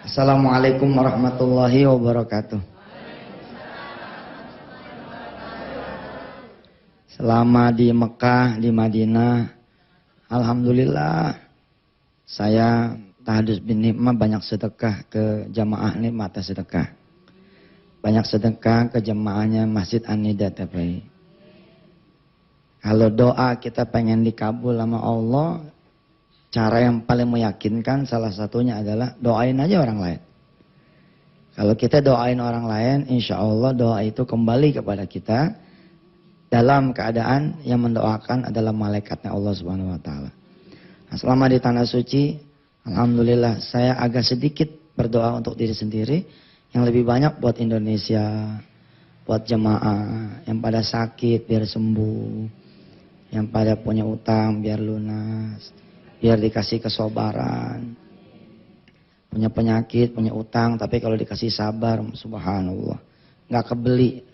Assalamualaikum warahmatullahi wabarakatuh. Selama di Mekah, di Madinah, alhamdulillah saya tahadus bin nikmah banyak sedekah ke jamaah nikmat sedekah. Banyak sedekah ke jamaahnya Masjid An-Nida TPI. Kalau doa kita pengen dikabul sama Allah, cara yang paling meyakinkan salah satunya adalah doain aja orang lain. Kalau kita doain orang lain, insya Allah doa itu kembali kepada kita dalam keadaan yang mendoakan adalah malaikatnya Allah Subhanahu Wa Taala. Nah, selama di tanah suci, alhamdulillah saya agak sedikit berdoa untuk diri sendiri, yang lebih banyak buat Indonesia, buat jemaah yang pada sakit biar sembuh, yang pada punya utang biar lunas, biar dikasih kesabaran. Punya penyakit, punya utang, tapi kalau dikasih sabar, subhanallah, nggak kebeli.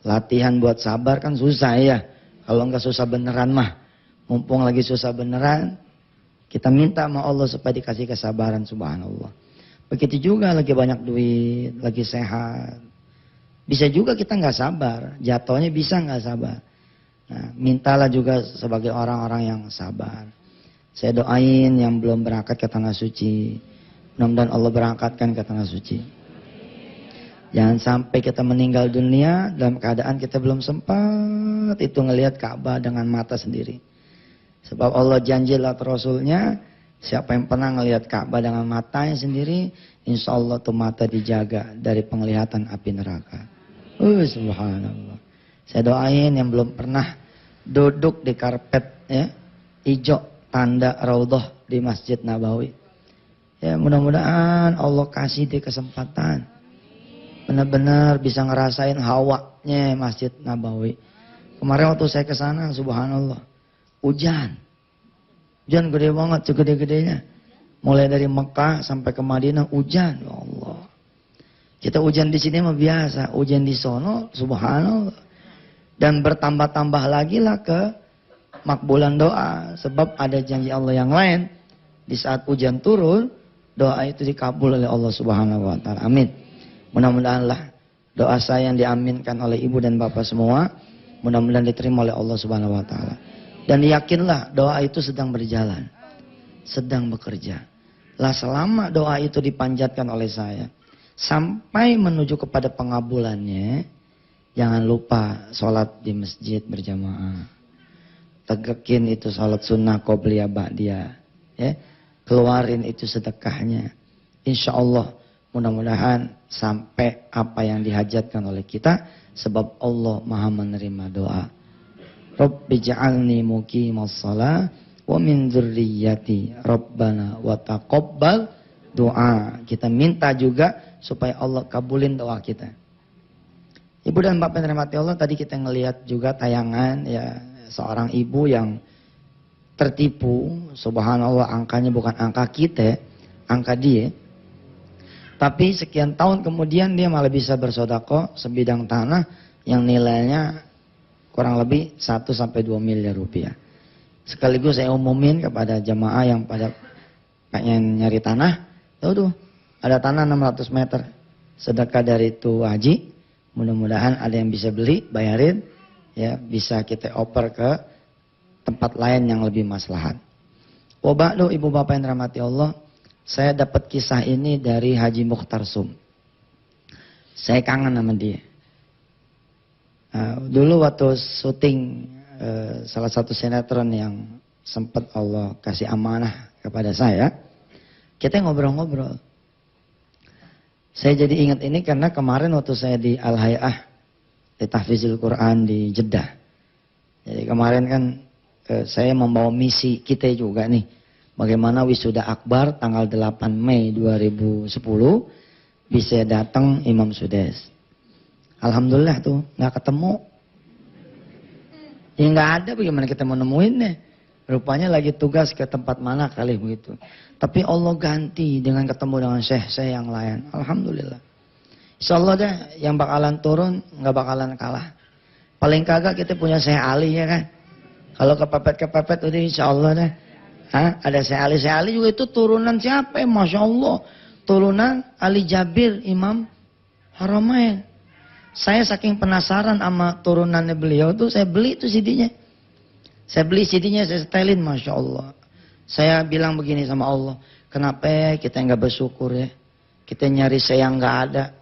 Latihan buat sabar kan susah ya. Kalau nggak susah beneran mah, mumpung lagi susah beneran, kita minta sama Allah supaya dikasih kesabaran, subhanallah. Begitu juga lagi banyak duit, lagi sehat. Bisa juga kita nggak sabar, jatuhnya bisa nggak sabar. Nah, mintalah juga sebagai orang-orang yang sabar. Saya doain yang belum berangkat ke tanah suci, mudah-mudahan Allah berangkatkan ke tanah suci. Jangan sampai kita meninggal dunia dalam keadaan kita belum sempat itu ngelihat Ka'bah dengan mata sendiri. Sebab Allah janji lewat Rasulnya, siapa yang pernah ngelihat Ka'bah dengan matanya sendiri, insya Allah tuh mata dijaga dari penglihatan api neraka. Subhanallah. Saya doain yang belum pernah duduk di karpet ya, hijau tanda Raudhah di Masjid Nabawi. Ya mudah-mudahan Allah kasih dia kesempatan. Benar-benar bisa ngerasain hawanya Masjid Nabawi. Kemarin waktu saya ke sana, subhanallah, hujan. Hujan gede banget, segede-gedenya. Mulai dari Mekah sampai ke Madinah hujan, ya Allah. Kita hujan di sini mah biasa, hujan di sono, subhanallah. Dan bertambah-tambah lagi lah ke makbulan doa. Sebab ada janji Allah yang lain. Di saat hujan turun, doa itu dikabul oleh Allah Subhanahu Wa Taala. Amin. Mudah-mudahanlah doa saya yang diaminkan oleh ibu dan bapak semua, mudah-mudahan diterima oleh Allah Subhanahu Wa Taala. Dan yakinlah doa itu sedang berjalan, sedang bekerja. Lah selama doa itu dipanjatkan oleh saya, sampai menuju kepada pengabulannya, jangan lupa sholat di masjid berjamaah. Tegekin itu sholat sunnah qobliyah ba'diyah. Ya. Keluarin itu sedekahnya. Insya Allah mudah-mudahan sampai apa yang dihajatkan oleh kita. Sebab Allah maha menerima doa. Rabbi ja'alni muqimas shalah wa min dzurriyyati Rabbana wa taqabbal doa. Kita minta juga supaya Allah kabulin doa kita. Ibu dan bapak yang dirahmati Allah, tadi kita ngelihat juga tayangan ya, seorang ibu yang tertipu, subhanallah, angkanya bukan angka kita, angka dia. Tapi sekian tahun kemudian dia malah bisa bersedekah sebidang tanah yang nilainya kurang lebih 1-2 miliar rupiah. Sekaligus saya umumin kepada jemaah yang pada pengen nyari tanah, tuh ada tanah 600 meter, sedekah dari itu haji, mudah-mudahan ada yang bisa beli, bayarin, ya bisa kita oper ke tempat lain yang lebih maslahat. Wabakdu ibu bapak yang dirahmati Allah, saya dapat kisah ini dari Haji Mukhtar Sum. Saya kangen sama dia. Dulu waktu syuting salah satu sinetron yang sempat Allah kasih amanah kepada saya, kita ngobrol-ngobrol. Saya jadi ingat ini karena kemarin waktu saya di Al-Hay'ah di Tahfizil Quran di Jeddah. Jadi kemarin kan saya membawa misi kita juga nih. Bagaimana wisuda akbar tanggal 8 Mei 2010 bisa datang Imam Sudes. Alhamdulillah tuh nggak ketemu. Ya nggak ada, bagaimana kita mau nemuinnya? Rupanya lagi tugas ke tempat mana kali begitu. Tapi Allah ganti dengan ketemu dengan syekh-syekh yang lain. Alhamdulillah. Insyaallah deh yang bakalan turun nggak bakalan kalah. Paling kagak kita punya Syekh Ali ya kan. Kalau kepepet udah insyaallah deh. Ada Syekh Ali juga itu turunan siapa ya? Masya Allah. turunan Ali Jabir Imam Haramain. Saya saking penasaran sama turunannya beliau tuh, saya beli tuh CD-nya. Saya beli CD-nya, saya setelin, Masya Allah. Saya bilang begini sama Allah, kenapa kita nggak bersyukur ya? Kita nyari saya yang nggak ada.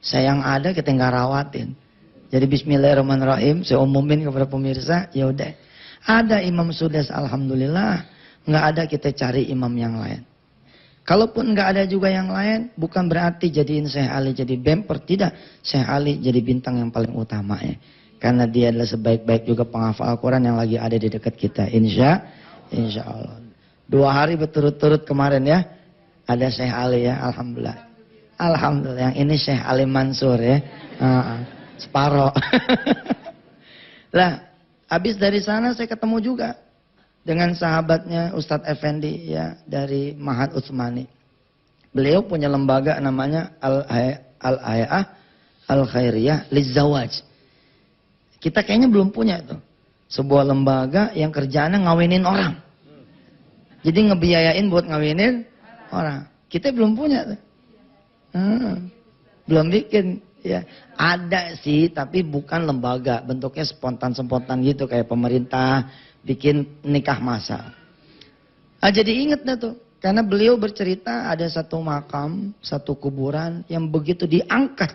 Saya yang ada kita nggak rawatin. Jadi bismillahirrahmanirrahim, saya umumin kepada pemirsa, ya udah. Ada imam sudes, alhamdulillah. Nggak ada kita cari imam yang lain. Kalaupun nggak ada juga yang lain, bukan berarti jadiin Syekh Ali jadi bemper, tidak. Syekh Ali jadi bintang yang paling utama ya. Karena dia adalah sebaik-baik juga penghafal Al-Quran yang lagi ada di dekat kita. Insya Allah. 2 hari berturut-turut kemarin ya, ada Syekh Ali ya, alhamdulillah. Alhamdulillah, yang ini Syekh Ali Mansur ya. Separo. Lah, habis dari sana saya ketemu juga dengan sahabatnya Ustadz Effendi ya, dari Mahat Utsmani. Beliau punya lembaga namanya Al-Hay'ah Al-Khairiyah Lizzawaj. Kita kayaknya belum punya itu. Sebuah lembaga yang kerjaannya ngawinin orang. Jadi ngebiayain buat ngawinin orang. Kita belum punya tuh. Belum bikin ya. Ada sih tapi bukan lembaga, bentuknya spontan-spontan gitu kayak pemerintah bikin nikah masal. Jadi inget dah tuh, karena beliau bercerita ada satu makam, satu kuburan yang begitu diangkat.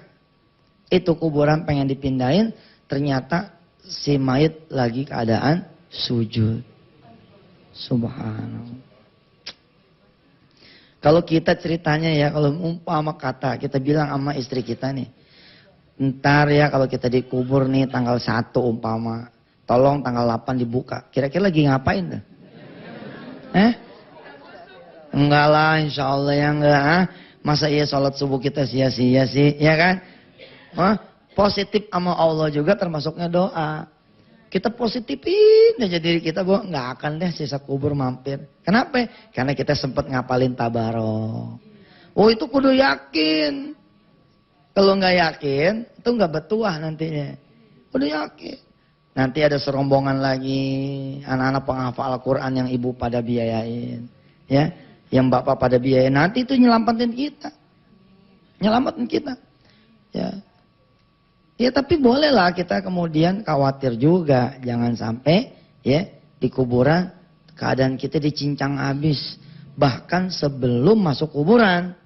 Itu kuburan pengen dipindahin, ternyata si mayit lagi keadaan sujud. Subhanallah. Kalau kita ceritanya ya, kalau umpama kata, kita bilang sama istri kita nih, ntar ya kalau kita dikubur nih tanggal 1 umpama, tolong tanggal 8 dibuka. Kira-kira lagi ngapain tuh? Enggak lah, insya Allah ya enggak. Masa iya sholat subuh kita sia-sia sih, ya kan? Positif sama Allah juga termasuknya doa. Kita positifin aja diri kita bahwa nggak akan deh sisa kubur mampir. Kenapa? Karena kita sempat ngapalin tabarok. Oh itu kudu yakin. Kalau nggak yakin, itu nggak bertuah nantinya. Kudu yakin. Nanti ada serombongan lagi anak-anak penghafal Al-Quran yang ibu pada biayain, ya, yang bapak pada biayain. Nanti itu nyelamatin kita, ya. Ya tapi bolehlah kita kemudian khawatir juga, jangan sampai ya di kuburan keadaan kita dicincang habis. Bahkan sebelum masuk kuburan,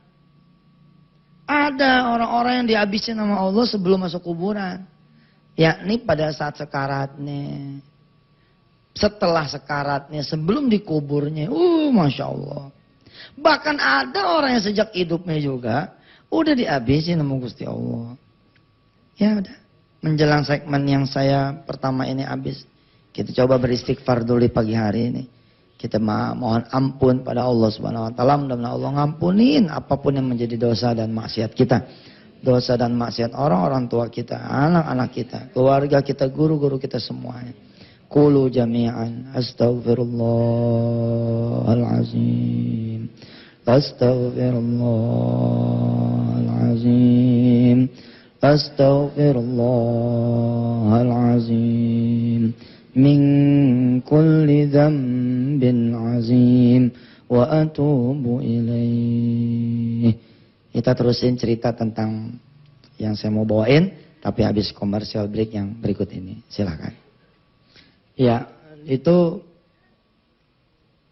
ada orang-orang yang dihabisin sama Allah sebelum masuk kuburan. Yakni pada saat sekaratnya, setelah sekaratnya, sebelum dikuburnya, Masya Allah. Bahkan ada orang yang sejak hidupnya juga, udah dihabisin sama Gusti Allah. Ya udah, menjelang segmen yang saya pertama ini habis, kita coba beristighfar dulu di pagi hari ini. Kita mohon ampun pada Allah Subhanahu Wa Taala, mudah-mudahan Allah ngampunin apapun yang menjadi dosa dan maksiat kita. Dosa dan maksiat orang-orang tua kita, anak-anak kita, keluarga kita, guru-guru kita semuanya. Qulu jami'an astaghfirullahalazim. Astaghfirullahalazim. Astaghfirullahalazim. Min kulli dzambin azim wa atubu ilaih. Kita terusin cerita tentang yang saya mau bawain, tapi habis commercial break yang berikut ini. Silakan. Ya, itu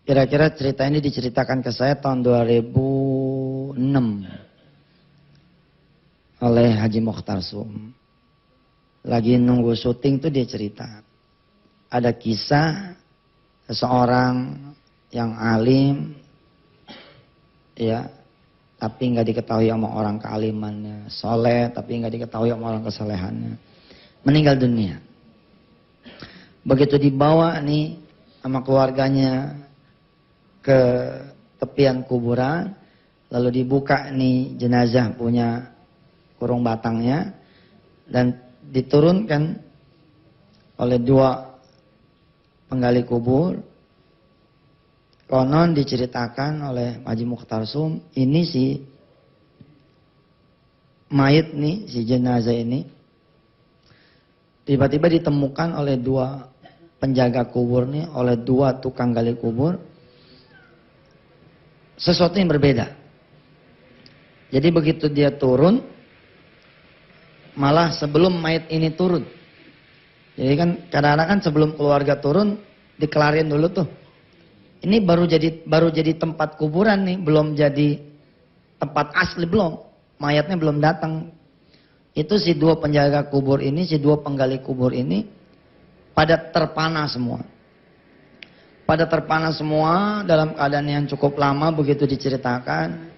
kira-kira cerita ini diceritakan ke saya tahun 2006 oleh Haji Mokhtar Sum. Lagi nunggu syuting tuh dia cerita. Ada kisah seseorang yang alim, ya, tapi nggak diketahui sama orang kealimannya, soleh tapi nggak diketahui sama orang kesalehannya, meninggal dunia. Begitu dibawa nih sama keluarganya ke tepian kuburan, lalu dibuka nih jenazah punya kurung batangnya dan diturunkan oleh 2 penggali kubur. Konon diceritakan oleh Haji Mokhtar Sum, ini si mayit nih, si jenazah ini, tiba-tiba ditemukan oleh 2 penjaga kubur nih, oleh 2 tukang gali kubur, sesuatu yang berbeda. Jadi begitu dia turun, malah sebelum mayat ini turun. Jadi kan kadang-kadang kan sebelum keluarga turun, dikelarin dulu tuh. Ini baru jadi tempat kuburan nih, belum jadi tempat asli belum. Mayatnya belum datang. Itu si dua penjaga kubur ini, si dua penggali kubur ini pada terpana semua. Pada terpana semua dalam keadaan yang cukup lama begitu diceritakan.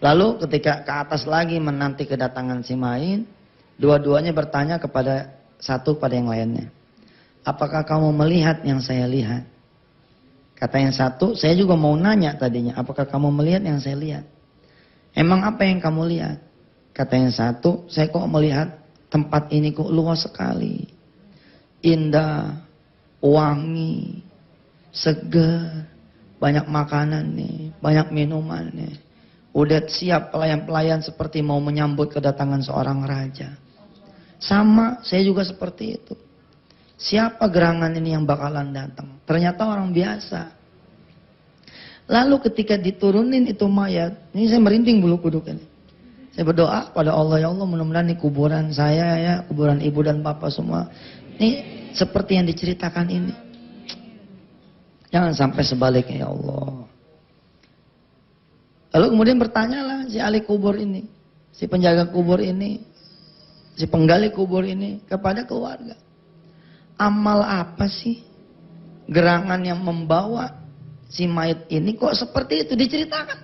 Lalu ketika ke atas lagi menanti kedatangan si mayit, dua-duanya bertanya kepada satu pada yang lainnya. Apakah kamu melihat yang saya lihat? Kata yang satu, saya juga mau nanya tadinya, apakah kamu melihat yang saya lihat? Emang apa yang kamu lihat? Kata yang satu, saya kok melihat tempat ini kok luas sekali. Indah, wangi, segar, banyak makanan nih, banyak minuman nih. Udah siap pelayan-pelayan seperti mau menyambut kedatangan seorang raja. Sama, saya juga seperti itu. Siapa gerangan ini yang bakalan datang? Ternyata orang biasa. Lalu ketika diturunin itu mayat, ini saya merinding bulu kuduk ini. Saya berdoa pada Allah, ya Allah mudah-mudahan ini kuburan saya ya, kuburan ibu dan bapak semua. Ini seperti yang diceritakan ini. Jangan sampai sebaliknya ya Allah. Lalu kemudian bertanyalah si ahli kubur ini, si penjaga kubur ini, si penggali kubur ini kepada keluarga. Amal apa sih gerangan yang membawa si mayat ini kok seperti itu diceritakan?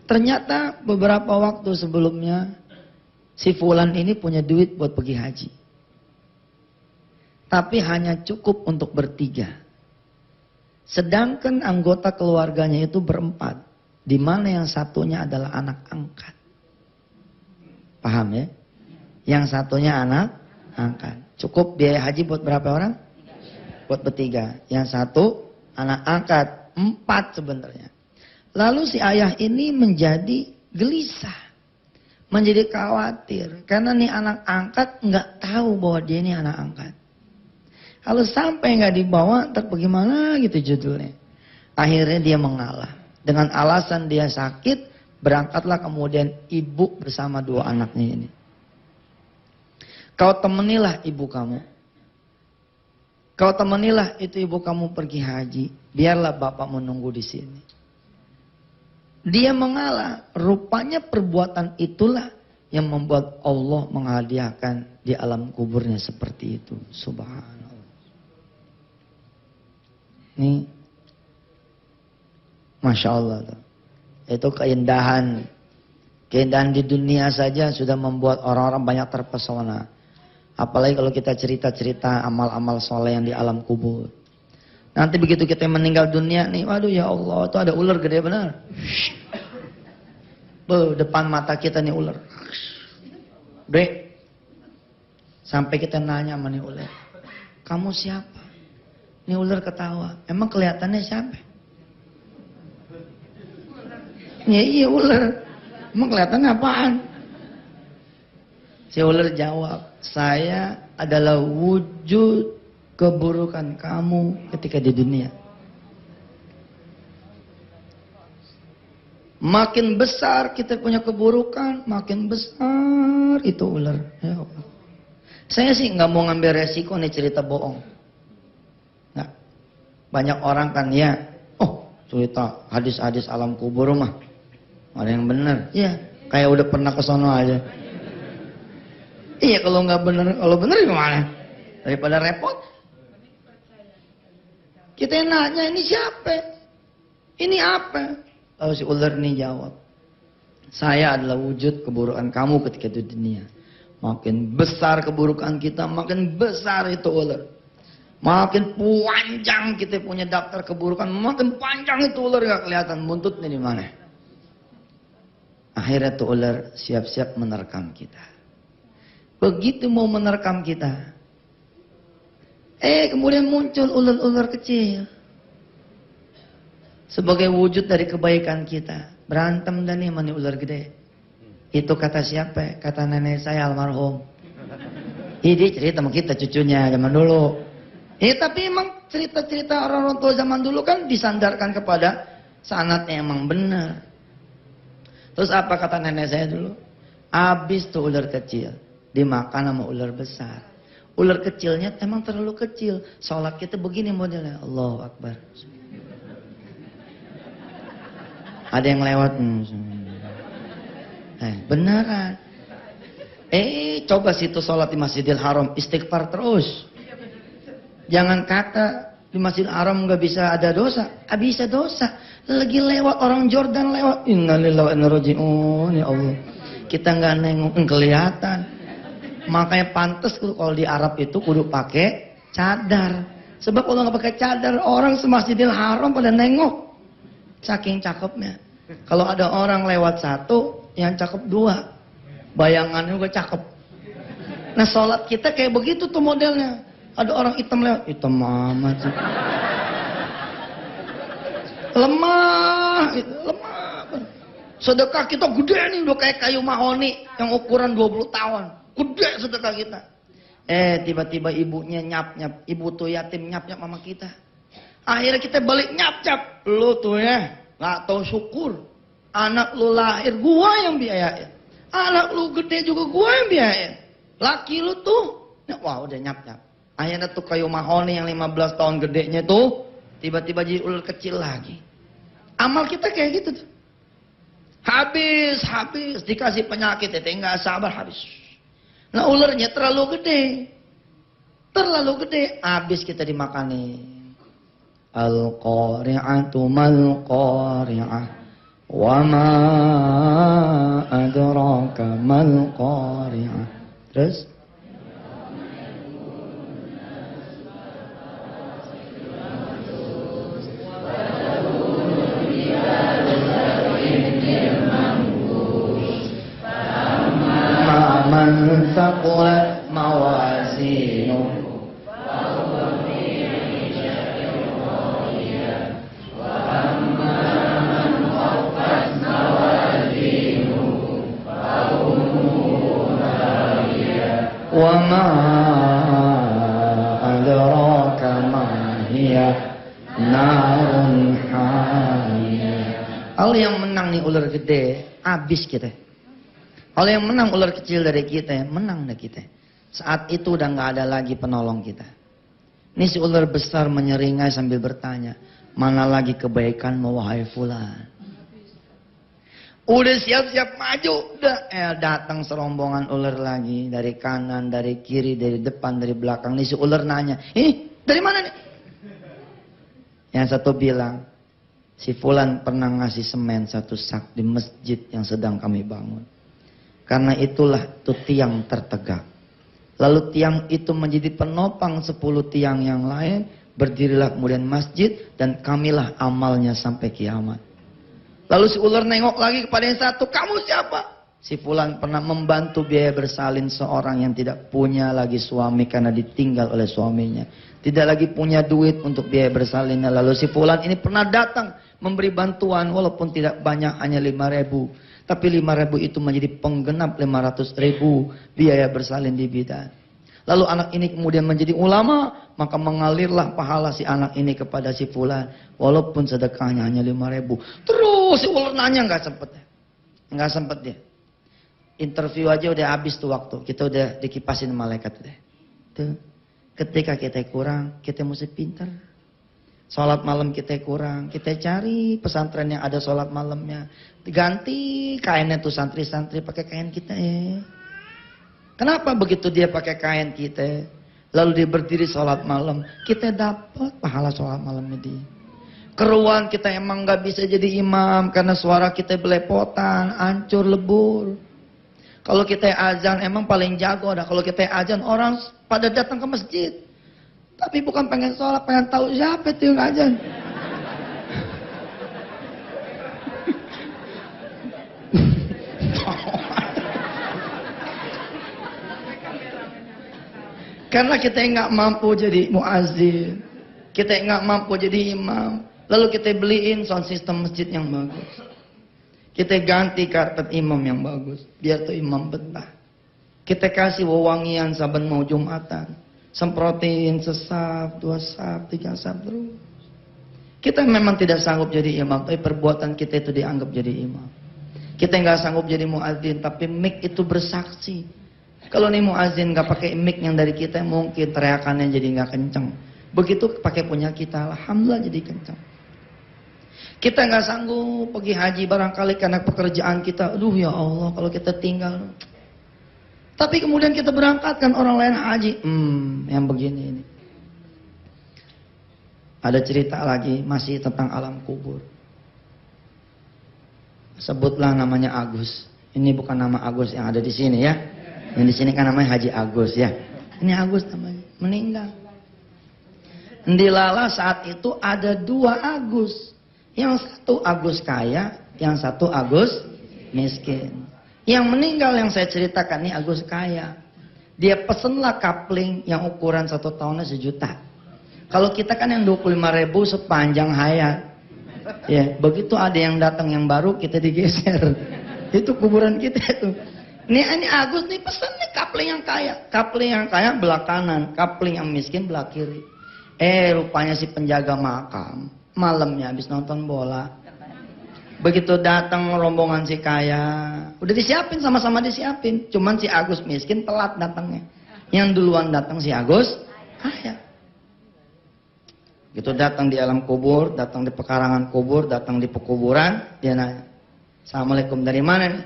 Ternyata beberapa waktu sebelumnya si fulan ini punya duit buat pergi haji. Tapi hanya cukup untuk bertiga. Sedangkan anggota keluarganya itu berempat. Di mana yang satunya adalah anak angkat. Paham ya? Yang satunya anak angkat. Cukup biaya haji buat berapa orang? Buat bertiga. Yang satu anak angkat. 4 sebenarnya. Lalu si ayah ini menjadi gelisah. Menjadi khawatir. Karena nih anak angkat nggak tahu bahwa dia ini anak angkat. Kalau sampai nggak dibawa, ntar bagaimana gitu judulnya. Akhirnya dia mengalah. Dengan alasan dia sakit, berangkatlah kemudian ibu bersama 2 anaknya ini. Kau temanilah ibu kamu. Kau temanilah itu ibu kamu pergi haji. Biarlah bapak menunggu di sini. Dia mengalah. Rupanya perbuatan itulah yang membuat Allah menghadiahkan di alam kuburnya seperti itu. Subhanallah. Ini Masya Allah. Itu keindahan. Keindahan di dunia saja sudah membuat orang-orang banyak terpesona. Apalagi kalau kita cerita-cerita amal-amal soleh yang di alam kubur. Nanti begitu kita meninggal dunia nih, waduh ya Allah, itu ada ular gede benar. Depan mata kita nih ular. Bre. Sampai kita nanya sama nih ular. Kamu siapa? Nih ular ketawa. Emang kelihatannya siapa? Ya iya ular. Emang kelihatannya apaan? Si ular jawab, saya adalah wujud keburukan kamu ketika di dunia. Makin besar kita punya keburukan, makin besar itu ular. Ya Allah. Saya sih nggak mau ngambil resiko nih cerita bohong. Nggak. Banyak orang kan ya, oh cerita hadis-hadis alam kubur mah. Ada yang benar, ya kayak udah pernah ke sono aja. Iya kalau nggak benar, kalau benar gimana? Daripada repot. Kita yang nanya ini siapa? Ini apa? Lalu si ular ini jawab, saya adalah wujud keburukan kamu ketika di dunia. Makin besar keburukan kita, makin besar itu ular. Makin panjang kita punya daftar keburukan, makin panjang itu ular gak kelihatan buntutnya di mana. Akhirnya tuh ular siap-siap menerkam kita. Begitu mau menerkam kita, kemudian muncul ular-ular kecil. Sebagai wujud dari kebaikan kita. Berantem dan nih mani ular gede. Itu kata siapa? Kata nenek saya almarhum. Dia cerita sama kita cucunya zaman dulu. Tapi emang cerita-cerita orang-orang tua zaman dulu kan disandarkan kepada sanadnya emang benar. Terus apa kata nenek saya dulu? Habis tuh ular kecil, dimakan sama ular besar. Ular kecilnya emang terlalu kecil. Sholat kita begini modelnya. Allahu Akbar. Ada yang lewat. Beneran. Coba situ sholat di Masjidil Haram, istighfar terus. Jangan kata di Masjidil Haram nggak bisa ada dosa. Bisa dosa. Lagi lewat orang Jordan lewat. Innalillahi wa inna ilaihi raji'un. Ya Allah. Kita nggak nengok, kelihatan. Makanya pantas kalau di Arab itu kudu pakai cadar. Sebab kalau nggak pakai cadar, orang seMasjidil Haram pada nengok. Saking cakepnya. Kalau ada orang lewat satu, yang cakep dua. Bayangannya juga cakep. Nah sholat kita kayak begitu tuh modelnya. Ada orang hitam lewat, hitam amat sih. Lemah, lemah. Sedekah kita gede nih, udah kayak kayu mahoni yang ukuran 20 tahun. Gede sedekah kita. Tiba-tiba ibunya nyap-nyap. Ibu tuh yatim nyap-nyap sama kita. Akhirnya kita balik nyap-nyap. Lu tuh ya, gak tahu syukur. Anak lu lahir, gua yang biayain. Anak lu gede juga gua yang biayain. Laki lu tuh, wah udah nyap-nyap. Akhirnya tuh kayu mahoni yang 15 tahun gedenya tuh, tiba-tiba jadi ular kecil lagi. Amal kita kayak gitu tuh. Habis, dikasih penyakit, nggak sabar habis. Nah ularnya terlalu gede, habis kita dimakanin. Al-qari'atu mal-qari'ah, wa ma adraka mal-qari'ah. Terus? Man thaqulat mawazinuhu fahuwa fi 'ishatin radiyah wa amma man khaffat mawazinuhu faummuhu hawiyah wa ma adraka ma hiya narun hamiyah. Kalau yang menang nih ular gede, habis kita. Kalau yang menang ular kecil dari kita, menang dari kita. Saat itu udah nggak ada lagi penolong kita. Ini si ular besar menyeringai sambil bertanya, mana lagi kebaikanmu wahai fulan? Udah siap-siap maju, udah datang serombongan ular lagi dari kanan, dari kiri, dari depan, dari belakang. Nih si ular nanya, dari mana nih? Yang satu bilang, si fulan pernah ngasih semen 1 sak di masjid yang sedang kami bangun. Karena itulah itu tiang tertegak. Lalu tiang itu menjadi penopang 10 tiang yang lain. Berdirilah kemudian masjid dan kamilah amalnya sampai kiamat. Lalu si ular nengok lagi kepada yang satu. Kamu siapa? Si fulan pernah membantu biaya bersalin seorang yang tidak punya lagi suami karena ditinggal oleh suaminya. Tidak lagi punya duit untuk biaya bersalinnya. Lalu si fulan ini pernah datang memberi bantuan walaupun tidak banyak, hanya 5.000. Tapi 5.000 itu menjadi penggenap 500.000 biaya bersalin di bidan. Lalu anak ini kemudian menjadi ulama, maka mengalirlah pahala si anak ini kepada si fulan. Walaupun sedekahnya hanya 5.000. Terus si ular nanya, nggak sempet dia. Interview aja udah habis tuh waktu. Kita udah dikipasin malaikat deh. Tuh. Ketika kita kurang, kita mesti pintar. Sholat malam kita kurang, kita cari pesantren yang ada sholat malamnya. Ganti kainnya tuh santri-santri pakai kain kita ya. Kenapa begitu dia pakai kain kita, lalu dia berdiri sholat malam, kita dapat pahala sholat malamnya dia. Keruan kita emang nggak bisa jadi imam karena suara kita belepotan, hancur lebur. Kalau kita azan emang paling jago ada. Kalau kita azan orang pada datang ke masjid. Tapi bukan pengen sholat, pengen tahu siapa itu yang azan. Karena kita nggak mampu jadi muazzin, kita nggak mampu jadi imam. Lalu kita beliin sound system masjid yang bagus. Kita ganti karpet imam yang bagus, biar tuh imam betah. Kita kasih wewangian saben mau Jumatan. Semprotin sesap, 2 sap, 3 sap terus. Kita memang tidak sanggup jadi imam, tapi perbuatan kita itu dianggap jadi imam. Kita nggak sanggup jadi muadzin, tapi mic itu bersaksi. Kalau nih muadzin nggak pakai mic yang dari kita, mungkin teriakannya jadi nggak kenceng. Begitu pakai punya kita, alhamdulillah jadi kenceng. Kita nggak sanggup pergi haji barangkali karena pekerjaan kita. Aduh ya Allah, kalau kita tinggal. Tapi kemudian kita berangkatkan orang lain haji. Yang begini ini. Ada cerita lagi masih tentang alam kubur. Sebutlah namanya Agus. Ini bukan nama Agus yang ada di sini ya. Yang di sini kan namanya Haji Agus ya. Ini Agus namanya, meninggal. Ndilala saat itu ada 2 Agus. Yang satu Agus kaya, yang satu Agus miskin. Yang meninggal yang saya ceritakan ini Agus kaya. Dia pesenlah kapling yang ukuran 1 tahunnya 1 juta. Kalau kita kan yang 25.000 sepanjang hayat. Ya, begitu ada yang datang yang baru kita digeser. Itu kuburan kita itu. Ini Agus nih pesen nih kapling yang kaya. Kapling yang kaya belah kanan, kapling yang miskin belah kiri. Rupanya si penjaga makam malamnya habis nonton bola. Begitu datang rombongan si kaya, udah disiapin, sama-sama disiapin. Cuman si Agus miskin telat datangnya. Yang duluan datang si Agus kaya. Gitu datang di alam kubur, datang di pekarangan kubur, datang di pekuburan, dia nanya, "Assalamualaikum, dari mana nih?"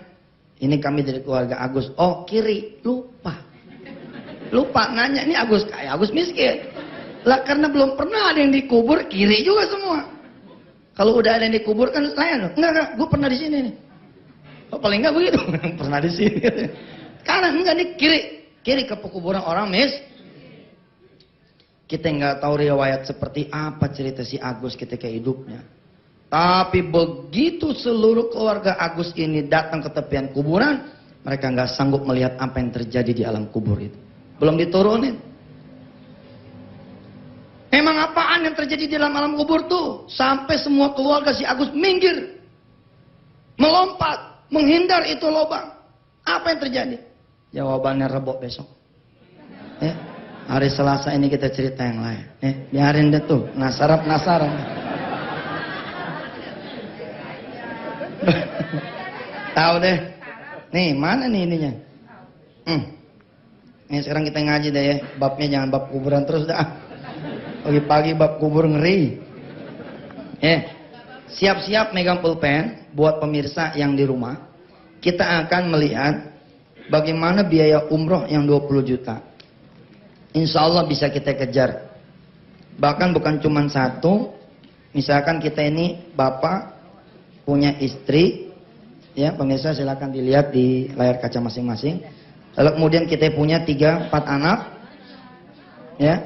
"Ini kami dari keluarga Agus." "Oh, kiri." Lupa nanya, ini Agus kaya, Agus miskin. Lah karena belum pernah ada yang dikubur, kiri juga semua. Kalau udah ada yang dikubur kan lain. Enggak, gue pernah di sini nih. Oh, paling enggak begitu, pernah di sini. Kanan enggak nih, kiri ke pekuburan orang Kita nggak tahu riwayat seperti apa cerita si Agus ketika hidupnya. Tapi begitu seluruh keluarga Agus ini datang ke tepian kuburan, mereka nggak sanggup melihat apa yang terjadi di alam kubur itu. Belum diturunin. Emang apaan yang terjadi di dalam alam kubur tuh? Sampai semua keluarga si Agus minggir. Melompat, menghindar itu lubang. Apa yang terjadi? Jawabannya rebok besok. Hari Selasa ini kita cerita yang lain. Biarin deh tuh, penasaran. Tahu deh. Nih, mana nih ininya? Nih sekarang kita ngaji deh ya. Babnya jangan bab kuburan terus dah. Pagi-pagi bab kubur ngeri. Siap-siap megang pulpen buat pemirsa yang di rumah. Kita akan melihat bagaimana biaya umroh yang 20 juta. Insya Allah bisa kita kejar. Bahkan bukan cuma 1. Misalkan kita ini bapak punya istri, ya pemirsa silakan dilihat di layar kaca masing-masing. Lalu kemudian kita punya 3-4 anak, ya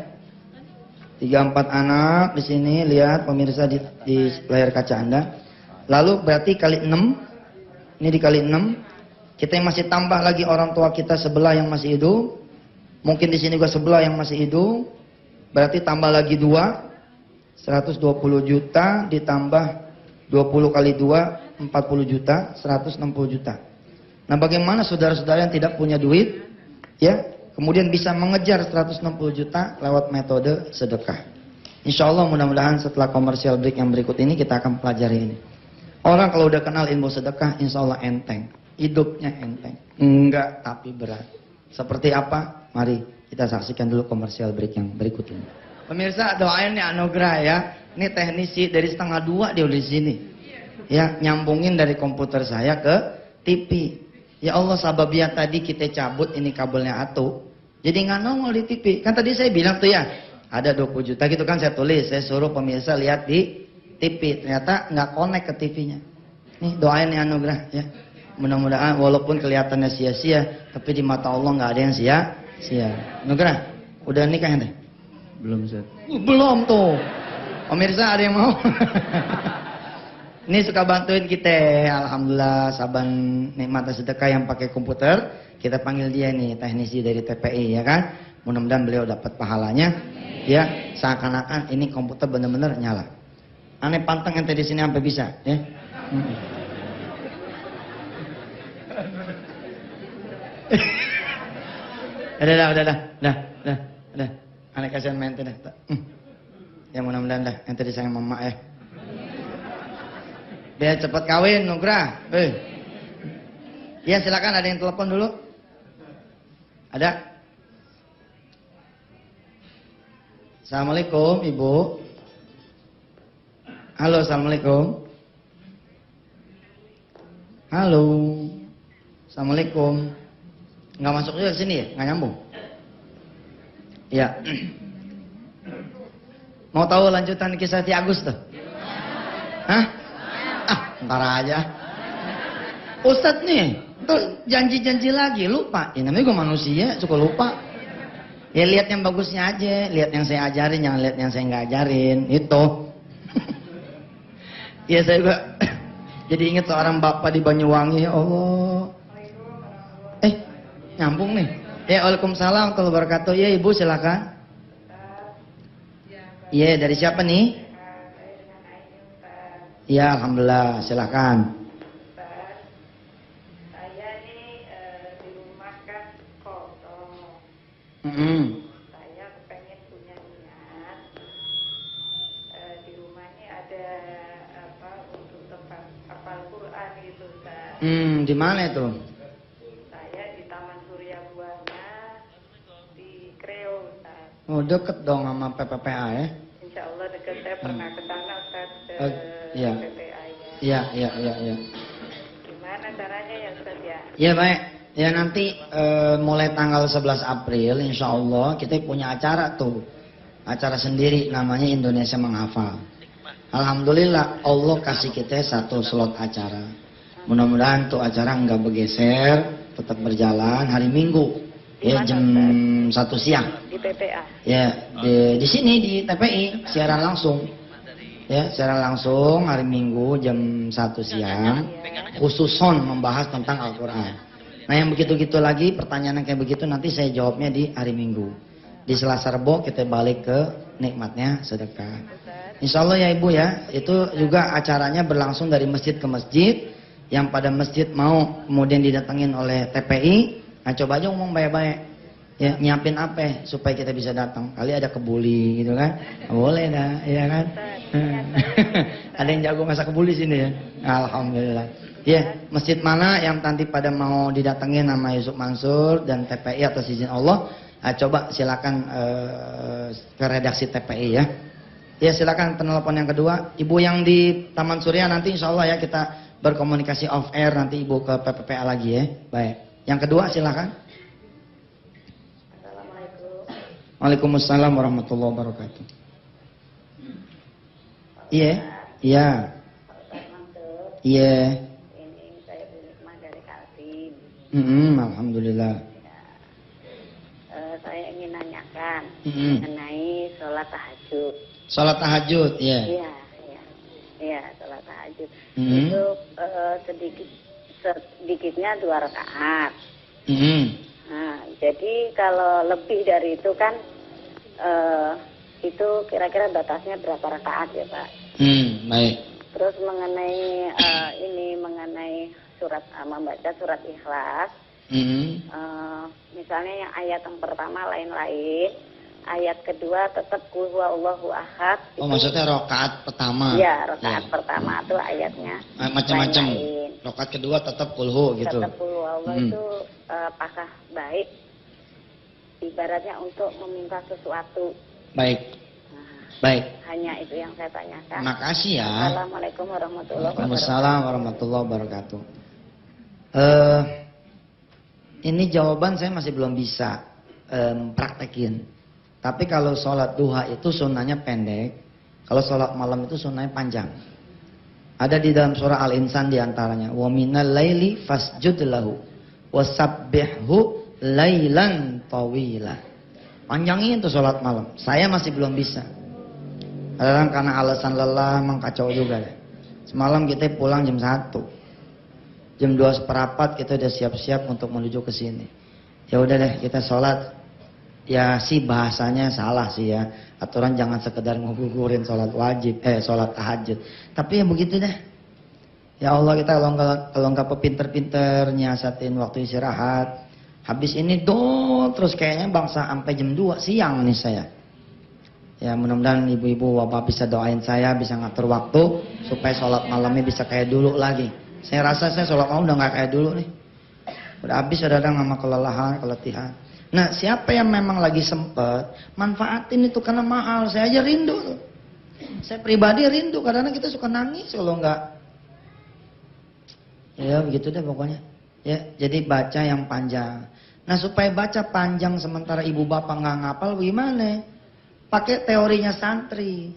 3-4 anak di sini, lihat pemirsa di layar kaca Anda. Lalu berarti kali 6, ini dikali 6. Kita masih tambah lagi orang tua kita sebelah yang masih hidup. Mungkin di sini juga sebelah yang masih hidup, berarti tambah lagi 2, 120 juta ditambah 20 kali 2, 40 juta, 160 juta. Nah bagaimana saudara-saudara yang tidak punya duit, ya kemudian bisa mengejar 160 juta lewat metode sedekah. Insya Allah mudah-mudahan setelah komersial break yang berikut ini kita akan pelajari ini. Orang kalau udah kenal ilmu sedekah, insya Allah enteng, hidupnya enteng, enggak tapi berat. Seperti apa? Mari kita saksikan dulu komersial break yang berikut ini. Pemirsa doain nih anugerah ya. Ini teknisi dari 1:30 dia udah di sini. Ya nyambungin dari komputer saya ke TV. Ya Allah sababia tadi kita cabut ini kabelnya atuh. Jadi nggak nongol di TV. Kan tadi saya bilang tuh ya ada 20 juta gitu kan saya tulis. Saya suruh pemirsa lihat di TV. Ternyata nggak connect ke TV-nya. Nih doain nih anugerah ya. Mudah-mudahan walaupun kelihatannya sia-sia, tapi di mata Allah nggak ada yang sia-sia. Nugrah, udah nikah ente? Belum, Ustaz. Belum tuh. Pemirsa ada yang mau? Ini suka bantuin kita. Alhamdulillah saban nikmat sedekah yang pakai komputer. Kita panggil dia nih teknisi dari TPI ya kan. Mudah-mudahan beliau dapat pahalanya. Ya, seakan-akan ini komputer benar-benar nyala. Aneh panteng ente di sini sampai bisa ya. Udah. Aneh kasihan main dah. Ya mudah-mudahan dah ente disayang mama ya. Biar cepat kawin Nugrah. Ya silakan, ada yang telepon dulu. Ada? Assalamualaikum Ibu. Halo, assalamualaikum. Halo. Assalamualaikum. Nggak masuk juga ke sini ya? Nggak nyambung? Ya. Mau tahu lanjutan kisah Ti Agus tuh? Hah? Ntar aja. Ustadz nih, tuh janji-janji lagi, lupa. Ya namanya gue manusia, suka lupa. Ya lihat yang bagusnya aja, lihat yang saya ajarin, jangan lihat yang saya nggak ajarin. Itu. Ya saya juga jadi ingat seorang bapak di Banyuwangi, ya Allah. Nyambung nih. Ya, waalaikumsalam warahmatullahi wabarakatuh. Ya Ibu silakan. Iya, dari siapa nih? Ya, alhamdulillah, silakan. Saya nih di rumah kan kosong. Saya pengen punya niat di rumah ini ada apa untuk tempat hafal Quran gitu, Ustaz. Di mana itu? Saya di Taman Surya Buana di Kreo, Ustaz. Oh, deket dong sama PPPA ya? Insya Allah dekat, saya pernah ke sana, Ustaz, ke iya. PPA ya. Iya. Gimana caranya ya, Ustaz ya? Ya baik. Ya nanti mulai tanggal 11 April insya Allah kita punya acara tuh. Acara sendiri namanya Indonesia Menghafal. Alhamdulillah Allah kasih kita satu slot acara. Mudah-mudahan tuh acara nggak bergeser, tetap berjalan hari Minggu. Ya jam 1 siang. Di PPA. Ya di sini di TPI siaran langsung. Ya siaran langsung hari Minggu jam 1 siang. Khususon membahas tentang Al-Quran. Nah yang begitu-gitu lagi, pertanyaan yang kayak begitu nanti saya jawabnya di hari Minggu. Di Selasa Rebo kita balik ke nikmatnya sedekah. Insya Allah ya Ibu ya, itu juga acaranya berlangsung dari masjid ke masjid. Yang pada masjid mau kemudian didatengin oleh TPI, nah coba aja ngomong baik-baik. Ya, nyiapin apa supaya kita bisa datang. Kali ada kebuli gitu kan. Boleh dah, ya kan. Ada yang jago masak kebuli sini ya. Alhamdulillah. Ya, masjid mana yang nanti pada mau didatengin nama Yusuf Mansur dan TPI atas izin Allah, coba silakan ke redaksi TPI ya. Ya silakan penelpon yang kedua, Ibu yang di Taman Surya nanti insya Allah ya kita berkomunikasi off air nanti Ibu ke PPPA lagi ya. Baik. Yang kedua silakan. Assalamualaikum. Waalaikumsalam warahmatullahi wabarakatuh. Iya. Iya. Iya. Alhamdulillah. Saya ingin nanyakan mengenai sholat tahajud. Sholat tahajud, ya. Iya, sholat tahajud. Itu sedikitnya 2 rakaat. Nah, jadi kalau lebih dari itu kan itu kira-kira batasnya berapa rakaat ya Pak? Baik. Terus mengenai mengenai surat membaca surat Ikhlas, misalnya yang ayat yang pertama lain-lain, ayat kedua tetap qul huwallahu ahad. Oh maksudnya rakaat pertama? Iya, rakaat pertama itu ayatnya macam-macam. Rakaat kedua tetap qul hu gitu. Tetap qul huwallahu itu apakah baik? Ibaratnya untuk meminta sesuatu. Baik. Baik. Hanya itu yang saya tanyakan. Makasih ya. Assalamualaikum warahmatullahi wabarakatuh. Waalaikumsalam warahmatullahi wabarakatuh. Ini jawaban saya masih belum bisa praktekin. Tapi kalau sholat duha itu sunnahnya pendek. Kalau sholat malam itu sunnahnya panjang. Ada di dalam surah Al-Insan diantaranya. Wa minal laili fasjud lahu wasabbihhu lailan tawila. Panjangin itu sholat malam. Saya masih belum bisa. Kadang karena alasan lelah memang kacau juga deh. Semalam kita pulang jam 1. Jam 2:15 kita udah siap-siap untuk menuju ke sini. Ya udah deh kita sholat. Ya sih bahasanya salah sih ya. Aturan jangan sekedar ngugurin sholat wajib, sholat tahajud. Tapi ya begitu deh. Ya Allah kita kalau nggak pinter-pinter nyiasatin waktu istirahat. Habis ini terus kayaknya bangsa sampai jam 2 siang nih saya. Ya mudah-mudahan ibu-ibu bapak bisa doain saya, bisa ngatur waktu supaya sholat malamnya bisa kayak dulu lagi. Saya rasa saya sholat malam udah nggak kayak dulu nih. Udah habis kadang sama kelelahan, keletihan. Nah, siapa yang memang lagi sempet, manfaatin itu karena mahal. Saya aja rindu tuh. Saya pribadi rindu, kadang-kadang kita suka nangis kalau enggak. Ya begitu deh pokoknya. Ya, jadi baca yang panjang. Nah, supaya baca panjang sementara ibu bapak nggak ngapal gimana? Pakai teorinya santri.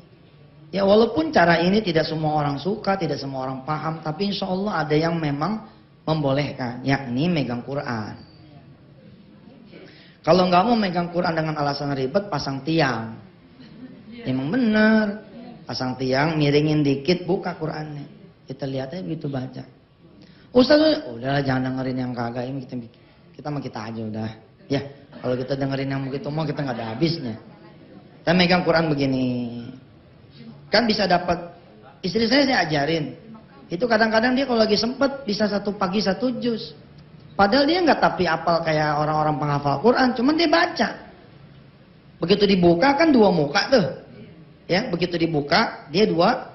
Ya walaupun cara ini tidak semua orang suka, tidak semua orang paham, tapi insya Allah ada yang memang membolehkan, yakni megang Quran. Kalau nggak mau megang Quran dengan alasan ribet, pasang tiang. Emang bener, pasang tiang, miringin dikit, buka Qurannya. Kita lihat aja begitu baca. Ustaz, udahlah jangan dengerin yang kagak ini, kita mah kita aja udah. Ya, kalau kita dengerin yang begitu mau kita nggak ada habisnya. Kita megang Quran begini, kan bisa dapat. Istri saya ajarin. Itu kadang-kadang dia kalau lagi sempet bisa satu pagi satu juz. Padahal dia nggak tapi apal kayak orang-orang penghafal Quran, cuman dia baca. Begitu dibuka kan dua muka tuh, ya begitu dibuka dia dua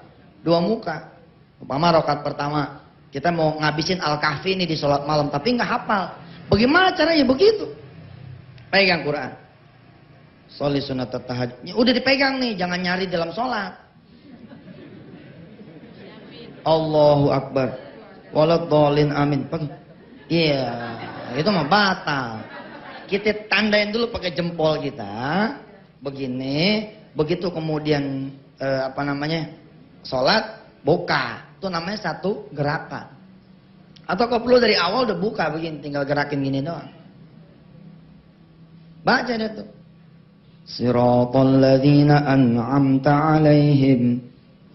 muka. Umpama rakaat pertama kita mau ngabisin Al-Kahfi ini di sholat malam, tapi nggak hafal. Bagaimana caranya begitu? Pegang Quran. Sholat sunat tahajud, udah dipegang nih, jangan nyari dalam sholat. Allahu Akbar. Waladhdallin amin. Iya, itu mah batal. Kita tandain dulu pakai jempol kita. Begini, begitu kemudian sholat, buka. Itu namanya satu gerakan. Atau kalau perlu dari awal udah buka begini, tinggal gerakin gini doang. Baca deh tuh. Siratal ladzina an'amta 'alaihim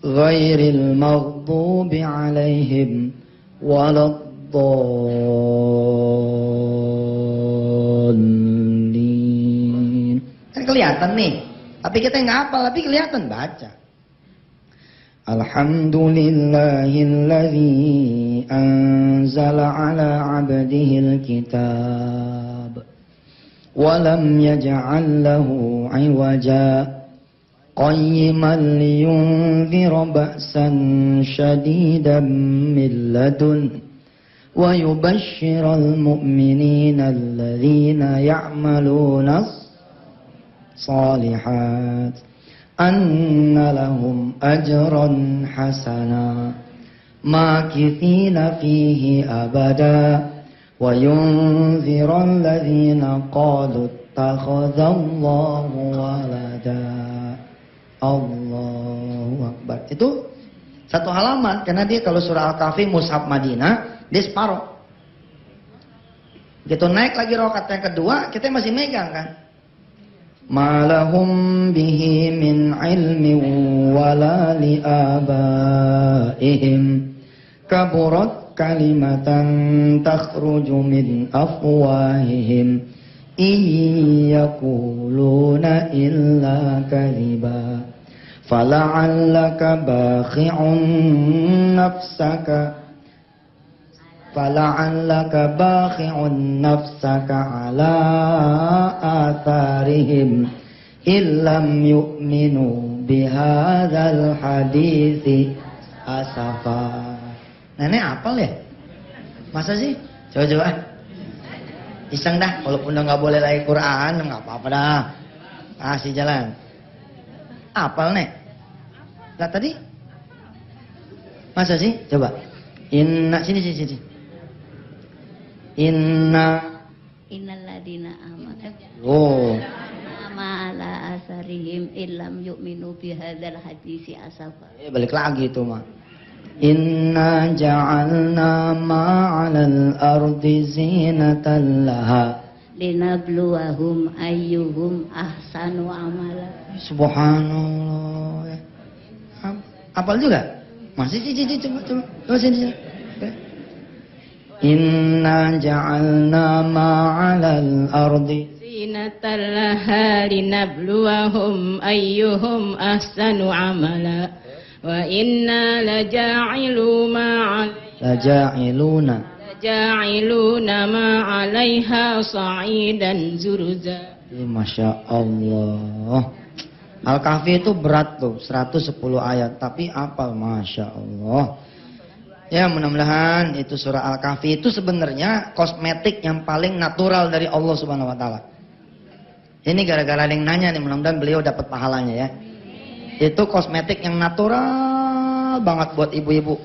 ghairil maghdubi 'alaihim waladdallin. Kan kelihatan nih, tapi kita nggak hafal, tapi kelihatan baca. Alhamdulillahilladzi anzala 'ala 'abdihil kitab wa lam yaj'al lahu 'iwaja qayyiman liyunzira ba'san shadidan min ladun wa yubashshiral mu'minina alladhina ya'maluna as-salihat anna lahum ajran hasana makithina fihi abada wa yunzira alladhina qalu ittakhadallahu walada. Allahu Akbar. Itu satu halaman, karena dia kalau surah Al-Kahfi mushaf Madinah, dia separuh. Begitu naik lagi rakaat yang kedua, kita masih megang kan. Malahum bihi min ilmi wala li abaihim kaburat kalimatan takhruju min afwahihim iyakuluna illa kadhiba fala'allaka bakhi'un nafsaka ala atharihim illam yu'minu bihadzal hadithi asafa. Nenek apal ya? Masa sih? Coba-coba. Iseng dah, walaupun udah nggak boleh lagi Quran, nggak apa-apa dah. Kasih jalan. Apal nek? Lah tadi? Masa sih? Coba. Inna sini. Innalladzina amanu. Oh. Ma ala asarihim illam yu'minu bihadzal hadisi asafa. Balik lagi itu mah. Inna ja'alna ma'alal ardi zinatan laha linabluwahum ayyuhum ahsanu amala. Subhanallah. Apal juga? Masih coba sini. Inna ja'alna ma'alal ardi zinatan laha linabluwahum ayyuhum ahsanu amala. Wa inna laja'iluna ma 'alaiha sa'idan zurza. Masya Allah. Al-Kahfi itu berat tuh, 110 ayat, tapi apal Masya Allah. Ya, mudah-mudahan itu surah Al-Kahfi itu sebenarnya kosmetik yang paling natural dari Allah Subhanahu wa taala. Ini gara-gara ada yang nanya nih, mudah-mudahan beliau dapat pahalanya ya. Itu kosmetik yang natural banget buat ibu-ibu,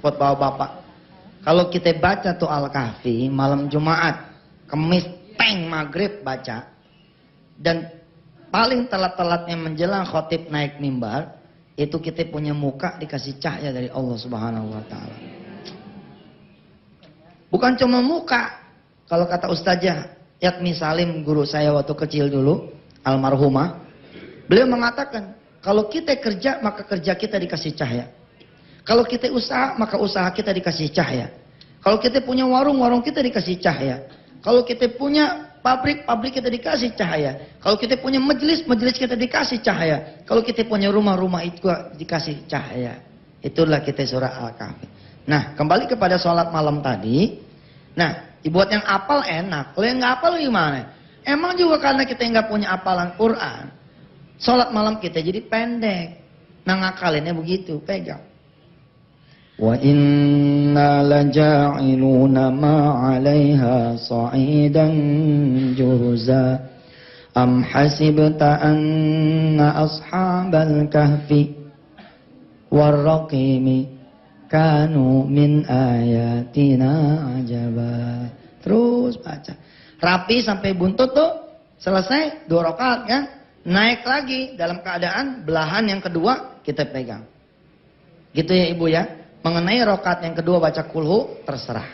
buat bapak-bapak. Kalau kita baca tuh Al-Kahfi malam Jumat, Kamis, teng maghrib baca, dan paling telat-telatnya menjelang khotib naik mimbar, itu kita punya muka dikasih cahaya dari Allah Subhanahu wa taala. Bukan cuma muka. Kalau kata Ustazah Yatmi Salim, guru saya waktu kecil dulu, almarhumah, beliau mengatakan, kalau kita kerja, maka kerja kita dikasih cahaya. Kalau kita usaha, maka usaha kita dikasih cahaya. Kalau kita punya warung, warung kita dikasih cahaya. Kalau kita punya pabrik, pabrik kita dikasih cahaya. Kalau kita punya majelis, majelis kita dikasih cahaya. Kalau kita punya rumah, rumah itu dikasih cahaya. Itulah kita surah Al-Kahfi. Nah, kembali kepada sholat malam tadi. Nah, dibuat yang apal enak. Kalau yang nggak apal gimana? Emang juga karena kita nggak punya apalan Quran, sholat malam kita jadi pendek. Nah, ngakalinnya begitu, pegang. Wa inna laja'iluna ma 'alaiha sa'idan jurza am hasibta anna ashabal kahfi warraqimi kanu min ayatina ajaba. Terus baca rapi sampai buntut tuh selesai 2 rakaat kan, naik lagi dalam keadaan belahan yang kedua kita pegang gitu ya ibu ya. Mengenai rakaat yang kedua baca kulhu terserah.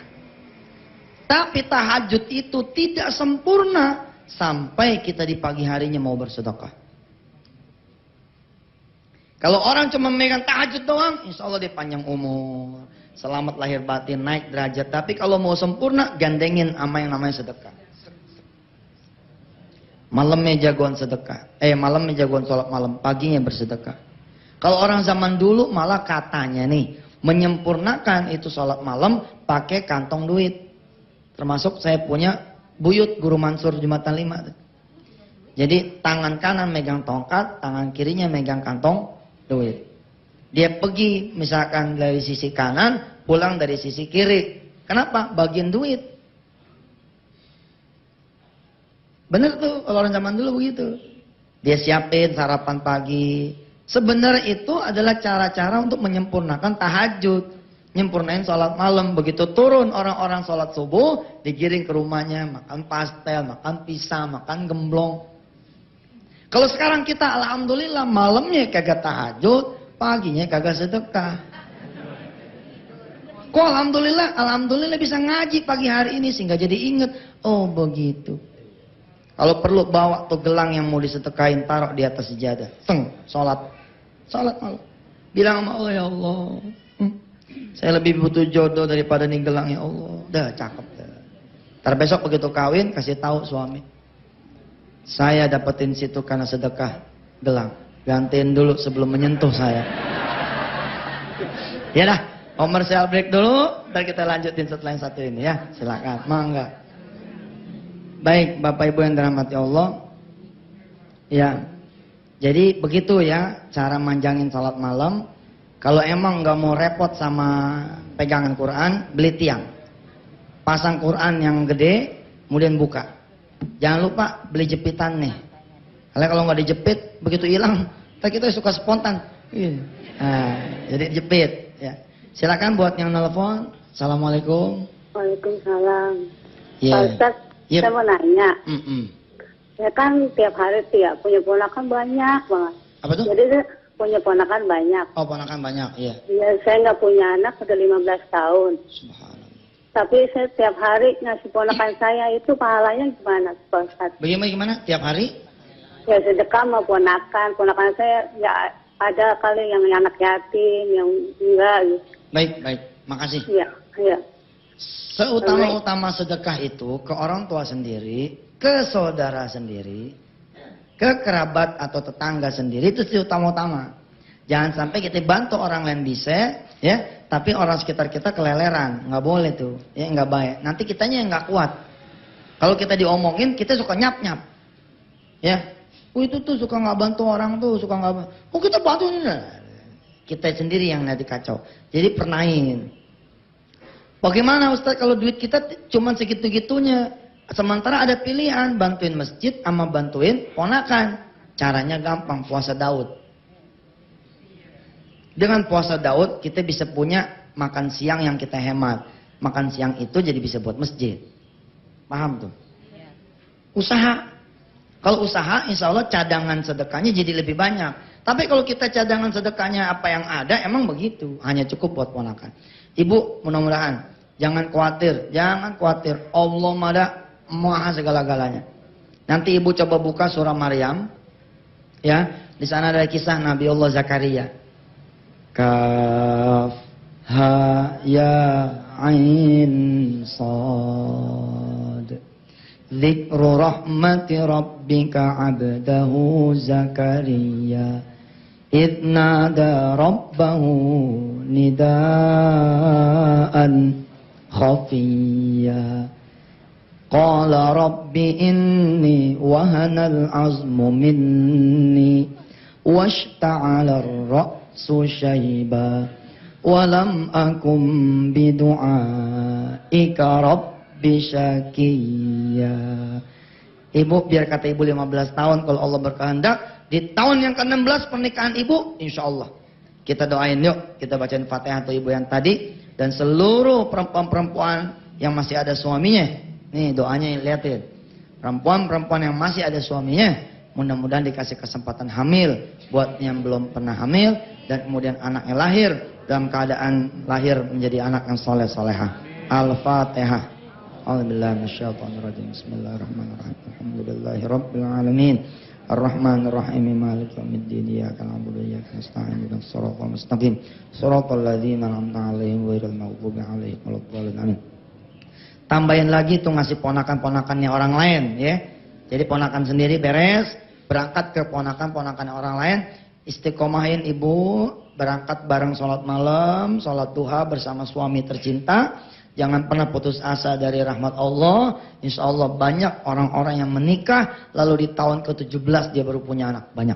Tapi tahajud itu tidak sempurna sampai kita di pagi harinya mau bersedekah. Kalau orang cuma memegang tahajud doang, insya Allah dia panjang umur, selamat lahir batin, naik derajat. Tapi kalau mau sempurna, gandengin sama yang namanya sedekah. Malamnya jagoan sedekah. Malamnya jagoan sholat malam, paginya bersedekah. Kalau orang zaman dulu malah katanya nih, menyempurnakan itu sholat malam pakai kantong duit. Termasuk saya punya buyut Guru Mansur Jumatan 5. Jadi tangan kanan megang tongkat, tangan kirinya megang kantong duit. Dia pergi misalkan dari sisi kanan, pulang dari sisi kiri. Kenapa? Bagian duit. Bener tuh kalau orang zaman dulu begitu. Dia siapin sarapan pagi. Sebenarnya itu adalah cara-cara untuk menyempurnakan tahajud. Nyempurnain sholat malam. Begitu turun orang-orang sholat subuh, digiring ke rumahnya, makan pastel, makan pisang, makan gemblong. Kalau sekarang kita alhamdulillah malamnya kagak tahajud, paginya kagak sedekah. Kok alhamdulillah bisa ngaji pagi hari ini sehingga jadi inget. Oh begitu. Kalau perlu bawa tuh gelang yang mau disedekahin, taruh di atas sejadah. Sholat malam. Bilang sama Allah, ya Allah, saya lebih butuh jodoh daripada nih gelang ya Allah. Dah cakep dah. Ntar besok begitu kawin kasih tahu suami, saya dapetin situ karena sedekah gelang. Gantiin dulu sebelum menyentuh saya. Ya dah, komersial break dulu. Ntar kita lanjutin setelah yang satu ini ya. Silakan, mangga. Baik, Bapak Ibu yang dirahmati Allah. Ya. Jadi begitu ya cara manjangin sholat malam. Kalau emang nggak mau repot sama pegangan Quran, beli tiang. Pasang Quran yang gede, kemudian buka. Jangan lupa beli jepitan nih. Karena kalau nggak dijepit, begitu hilang, kita suka spontan. Nah, jadi jepit. Ya. Silakan buat yang nelfon. Assalamualaikum. Waalaikumsalam. Yeah. Pak Ustaz, saya mau nanya. Ya kan tiap hari punya ponakan banyak banget. Apa tuh? Jadi saya punya ponakan banyak. Oh, ponakan banyak, iya. Ya, saya nggak punya anak udah 15 tahun. Subhanallah. Tapi saya tiap hari ngasih ponakan saya itu pahalanya gimana, Pak Ustaz? Bagaimana? Tiap hari? Ya sedekah sama ponakan. Ponakan saya ya ada kali yang anak yatim, yang enggak gitu. Baik. Makasih. Iya. Seutama-utama sedekah itu ke orang tua sendiri, ke saudara sendiri, ke kerabat atau tetangga sendiri, itu utama-utama. Jangan sampai kita bantu orang lain bisa, ya, tapi orang sekitar kita keleleran, nggak boleh tuh, ya nggak baik. Nanti kitanya yang nggak kuat. Kalau kita diomongin, kita suka nyap-nyap, ya. Itu tuh suka nggak bantu orang tuh, suka nggak. Oh kita bantu ini, Kita sendiri yang nanti kacau. Jadi pernahin. Bagaimana Ustaz kalau duit kita cuma segitu-gitunya? Sementara ada pilihan, bantuin masjid sama bantuin ponakan. Caranya gampang, puasa Daud. Dengan puasa Daud kita bisa punya makan siang yang kita hemat. Makan siang itu jadi bisa buat masjid. Paham tuh? Usaha. Kalau usaha insya Allah cadangan sedekahnya jadi lebih banyak. Tapi kalau kita cadangan sedekahnya apa yang ada emang begitu. Hanya cukup buat ponakan. Ibu mudah-mudahan jangan khawatir. Jangan khawatir. Allah maha segala-galanya. Nanti ibu coba buka surah Maryam. Ya, di sana ada kisah Nabi Allah Zakaria. Kaf ha ya ain sad. Dzikru rahmati rabbika 'abdahu Zakaria. Idh nada rabbahu nidaan khafiyya. Qala rabbi inni wahanal azmu minni washta'ala ar-ra'su shayba walam akum bidu'aika rabbi syakiyya. Ibu, biar kata ibu 15 tahun kalau Allah berkehendak, di tahun yang ke-16 pernikahan ibu, insya Allah. Kita doain yuk, kita bacain Fatihah atau ibu yang tadi, dan seluruh perempuan-perempuan yang masih ada suaminya. Nih doanya lihatin. Perempuan-perempuan yang masih ada suaminya, mudah-mudahan dikasih kesempatan hamil. Buat yang belum pernah hamil, dan kemudian anaknya lahir, dalam keadaan lahir menjadi anak yang soleh solehah. Al-Fatihah. A'udzubillahiminasyaitonirrajim. Bismillahirrahmanirrahim. Alhamdulillahirabbil alamin. Ar-Rahmanir-Rahim. Maliki yaumiddin. Iyyaka na'budu wa iyyaka nasta'in. Ihdinas siratal mustaqim. Shiratal ladzina an'amta 'alaihim ghairil maghdubi 'alaihim waladdallin. Amin. Tambahin lagi tuh ngasih ponakan-ponakannya orang lain ya. Jadi ponakan sendiri beres, berangkat ke ponakan-ponakan orang lain, istiqomahin ibu, berangkat bareng sholat malam, sholat duha bersama suami tercinta. Jangan pernah putus asa dari rahmat Allah. Insya Allah banyak orang-orang yang menikah, lalu di tahun ke-17 dia baru punya anak. Banyak.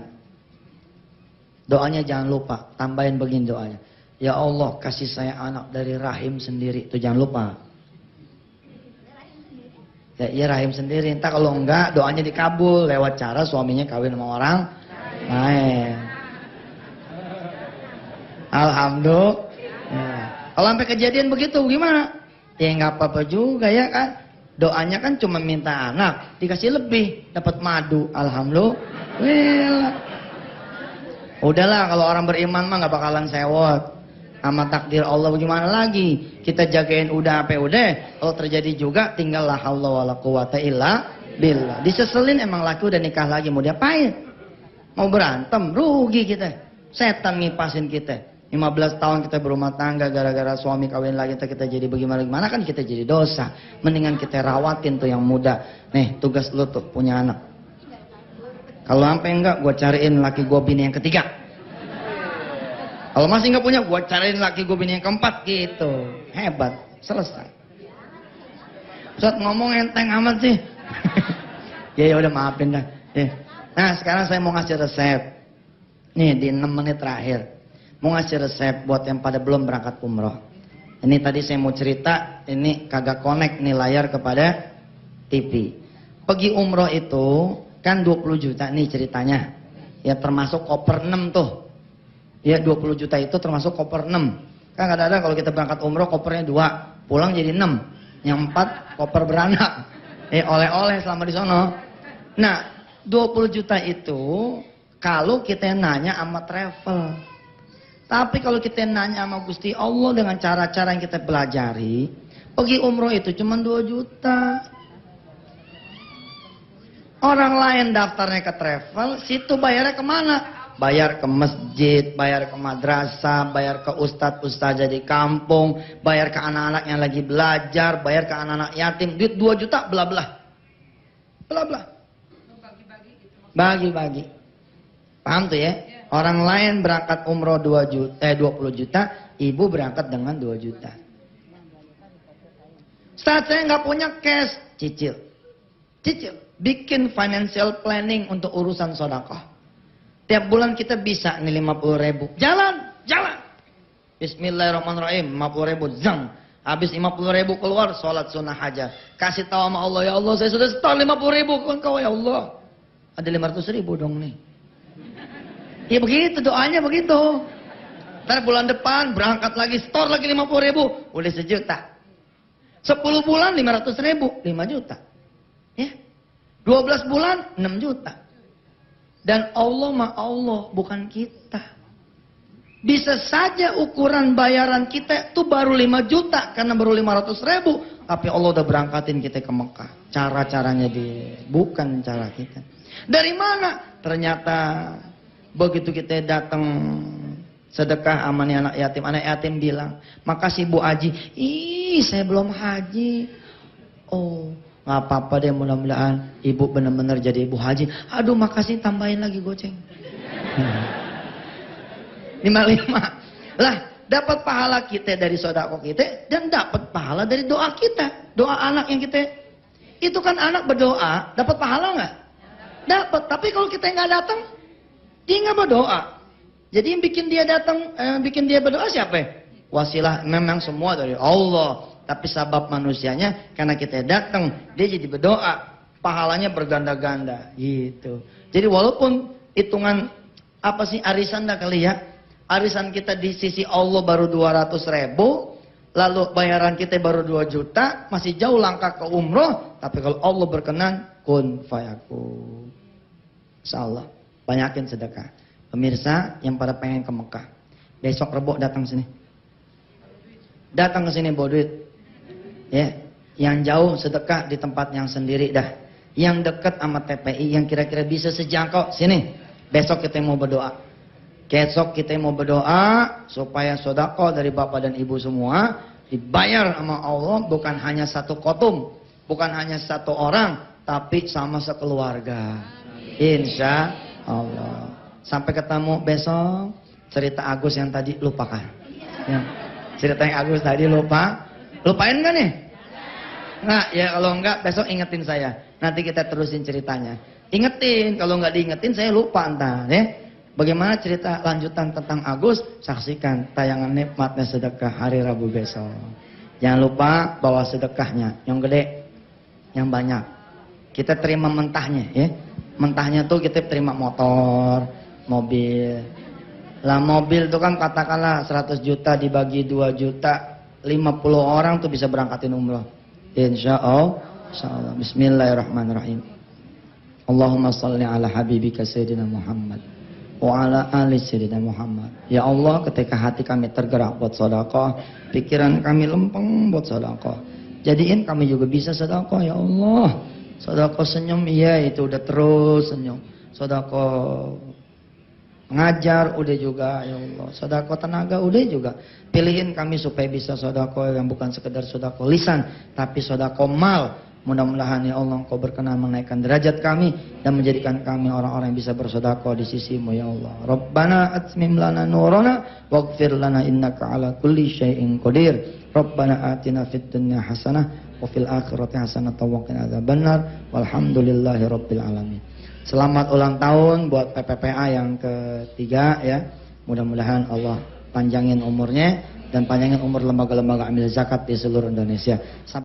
Doanya jangan lupa, tambahin begini doanya. Ya Allah kasih saya anak dari rahim sendiri, itu jangan lupa. Ya, iya rahim sendiri. Entah kalau enggak doanya dikabul lewat cara suaminya kawin sama orang lain. Alhamdulillah. Ya. Kalau sampai kejadian begitu gimana? Ya nggak apa-apa juga ya kan. Doanya kan cuma minta anak, dikasih lebih, dapat madu. Alhamdulillah. Udahlah kalau orang beriman mah nggak bakalan sewot. Sama takdir Allah bagaimana lagi? Kita jagain udah apa udah. Kalau terjadi juga tinggal la haula wala quwata illa billah. Diseselin emang laki udah nikah lagi mau diapain? Mau berantem, rugi kita. Setan ngipasin kita. 15 tahun kita berumah tangga gara-gara suami kawin lagi kita jadi bagaimana kan kita jadi dosa. Mendingan kita rawatin tuh yang muda. Nih tugas lu tuh punya anak. Kalau sampai enggak gua cariin laki gua bini yang ketiga. Kalau masih nggak punya, buat cariin laki gue bini yang keempat gitu. Hebat, selesai. Ustaz ngomong enteng amat sih. Ya udah maafin dah. Ya. Nah sekarang saya mau ngasih resep. Nih di 6 menit terakhir. Mau ngasih resep buat yang pada belum berangkat umroh. Ini tadi saya mau cerita, ini kagak connect nih layar kepada TV. Pergi umroh itu kan 20 juta nih ceritanya. Ya termasuk koper 6 tuh. Ya 20 juta itu termasuk koper 6. Kan kadang-kadang kalau kita berangkat umroh kopernya 2, pulang jadi 6. Yang 4 koper beranak. Oleh-oleh selama di sono. Nah, 20 juta itu kalau kita nanya sama travel. Tapi kalau kita nanya sama Gusti Allah dengan cara-cara yang kita pelajari, pergi umroh itu cuma 2 juta. Orang lain daftarnya ke travel, situ bayarnya kemana? Bayar ke masjid, bayar ke madrasah, bayar ke ustadz-ustazah di kampung, bayar ke anak-anak yang lagi belajar, bayar ke anak-anak yatim. Duit 2 juta, belah-belah. Belah-belah. Bagi-bagi. Paham tuh ya? Orang lain berangkat umroh 20 juta, ibu berangkat dengan 2 juta. Saat saya nggak punya cash, cicil. Cicil. Bikin financial planning untuk urusan sedekah. Tiap bulan kita bisa nih 50.000. Jalan. jalan. Bismillahirrahmanirrahim, 50.000 zang. Habis 50.000 keluar, sholat sunnah hajat. Kasih tahu sama Allah, ya Allah saya sudah setor 50.000 ke engkau ya Allah. Ada 500.000 dong nih. Ya begitu doanya begitu. Ntar bulan depan berangkat lagi, setor lagi 50.000, udah 1 juta. 10 bulan 500.000, 5 juta. Ya. 12 bulan 6 juta. Dan Allah mah Allah, bukan kita. Bisa saja ukuran bayaran kita itu baru 5 juta karena baru 500.000, tapi Allah udah berangkatin kita ke Mekah. Cara-caranya dia, bukan cara kita. Dari mana? Ternyata begitu kita datang sedekah sama nih anak yatim bilang, "Makasih Bu Haji." "Ih, saya belum haji." "Oh, nggak apa-apa deh, mudah-mudahan ibu benar-benar jadi ibu haji." "Aduh, makasih, tambahin lagi goceng." 55. Lah, dapat pahala kita dari sedekah kita dan dapat pahala dari doa kita. Doa anak yang kita, itu kan anak berdoa, dapat pahala nggak? Dapat. Tapi kalau kita nggak datang, dia nggak berdoa. Jadi yang bikin dia datang, bikin dia berdoa siapa? Wasilah memang semua dari Allah. Tapi sabab manusianya, karena kita datang, dia jadi berdoa. Pahalanya berganda-ganda. Gitu. Jadi walaupun hitungan apa sih arisan dah kali ya? Arisan kita di sisi Allah baru 200.000, lalu bayaran kita baru 2 juta, masih jauh langkah ke umroh. Tapi kalau Allah berkenan, kun fayakun. Insyaallah, banyakin sedekah. Pemirsa yang pada pengen ke Mekah, besok Rebo datang sini. Datang ke sini bawa duit. Ya, yang jauh sedekah di tempat yang sendiri dah. Yang dekat sama TPI, yang kira-kira bisa sejangkau sini. Besok kita mau berdoa. Besok kita mau berdoa supaya sedekah dari Bapak dan Ibu semua dibayar sama Allah, bukan hanya 1 kotum, bukan hanya 1 orang, tapi sama sekeluarga. Insya Allah. Sampai ketemu besok. Cerita Agus yang tadi lupakan. Ya. Cerita yang Agus tadi lupain kan nih? Nah, ya kalau enggak besok ingetin saya. Nanti kita terusin ceritanya. Ingetin, kalau enggak diingetin saya lupa entar ya. Bagaimana cerita lanjutan tentang Agus? Saksikan tayangan Nikmatnya Sedekah hari Rabu besok. Jangan lupa bawa sedekahnya, yang gede, yang banyak. Kita terima mentahnya ya. Mentahnya tuh kita terima motor, mobil. Lah mobil itu kan katakanlah 100 juta dibagi 2 juta, 50 orang tuh bisa berangkatin umroh. Insya Allah. Bismillahirrahmanirrahim. Allahumma salli ala habibika Sayyidina Muhammad wa ala ali Sayyidina Muhammad. Ya Allah, ketika hati kami tergerak buat sedekah, pikiran kami lempeng buat sedekah, jadiin kami juga bisa sedekah ya Allah. Sedekah senyum, iya itu udah terus senyum. Sedekah ngajar udah juga ya Allah. Sedekah tenaga udah juga. Pilihin kami supaya bisa sedekah yang bukan sekedar sedekah lisan, tapi sedekah mal. Mudah-mudahan ya Allah Engkau berkenan menaikkan derajat kami dan menjadikan kami orang-orang yang bisa bersedekah di sisi-Mu ya Allah. Rabbana atmim lana nurana waghfir lana innaka ala kulli syai'in qadir. Rabbana atina fid dunya hasanah wa fil akhirati hasanah wa qina adzabannar. Walhamdulillahi rabbil alamin. Selamat ulang tahun buat PPPA yang ketiga ya. Mudah-mudahan Allah panjangin umurnya dan panjangin umur lembaga-lembaga amil zakat di seluruh Indonesia.